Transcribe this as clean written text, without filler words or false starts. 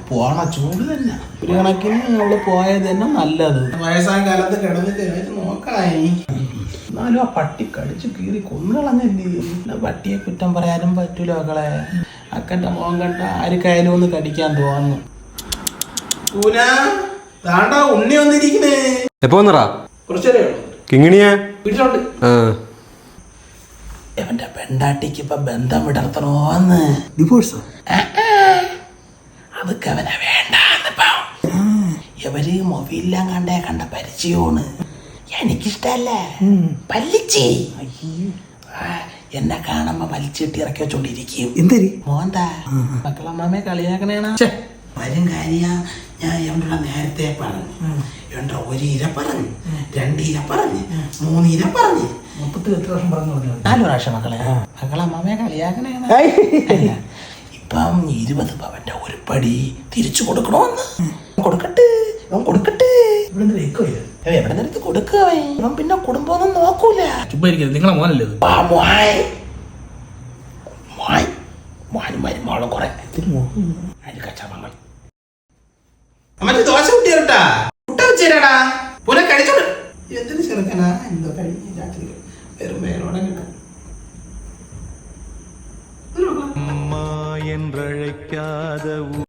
പോണ ചൂട് തന്നെ. ഒരു കണക്കിന് അവള് പോയത് തന്നെ നല്ലത്. വയസ്സായ കാലത്ത് കിടന്നിട്ട് നോക്കായി. എന്നാലും ആ പട്ടി കടിച്ചു കീറി കൊന്നുകളഞ്ഞല്ലേ. പട്ടിയെ കുറ്റം പറയാനും പറ്റൂല മക്കളെ. അക്കന്റെ മോൻ കണ്ട ആർക്കായാലും ഒന്ന് കടിക്കാൻ തോന്നുന്നു. ഉണ്ണി വന്നിരിക്കുന്നേ. എപ്പോ വന്നറാ? കുറച്ചേരേ ഉള്ളൂ. കിങ്ങിണിയാ വീട്ടിലോട്ട്. എവന്റെ പെണ്ടാട്ടിക്ക് ഇപ്പൊ ബന്ധം വിടർത്തണോന്ന്. ഡിവോഴ്സോ? അതൊക്കെ അവനെ വേണ്ടാന്നിപ്പ. ഇവര് മൊബൈലെല്ലാം കണ്ട പരിചയമാണ്. എനിക്കിഷ്ടല്ല. പല്ലിച്ചി എന്നെ കാണുമ്പോ വലിച്ചിട്ട് ഇറക്കി വെച്ചോണ്ടിരിക്കും. എന്തരി മോന്താ മക്കളമ്മയെ കളിയാക്കണേണ. വരും കാര്യ ഞാൻ എവിടെ നേരത്തെ പറഞ്ഞു. എവിടെ 1 ഇര പറഞ്ഞു, 2 ഇര പറഞ്ഞു, 3 ഇര പറഞ്ഞു. 4 പ്രാവശ്യം മക്കളെ. മക്കളമ്മയെ കളിയാക്കണേണ. ഇപ്പം 20 പവന്റെ ഒരു പടി തിരിച്ചു കൊടുക്കണോന്ന്. കൊടുക്കട്ടെ എവിടെ നിരത്ത് കൊടുക്കുക. ഇവൻ പിന്നെ കുടുംബമൊന്നും നോക്കൂല. നിങ്ങളെ മോനല്ലേ മരുമോളും കുറെ കച്ചവടങ്ങൾ. മറ്റേ ദോശ കുട്ടിയാ കുട്ട വെച്ചേരാടാ. പോലെ കഴിച്ചോട്. എന്തൊരു ചെറുക്കനാ. എന്തോ കഴിഞ്ഞ രാത്രി വെറും വേരോടെ കിട്ടും.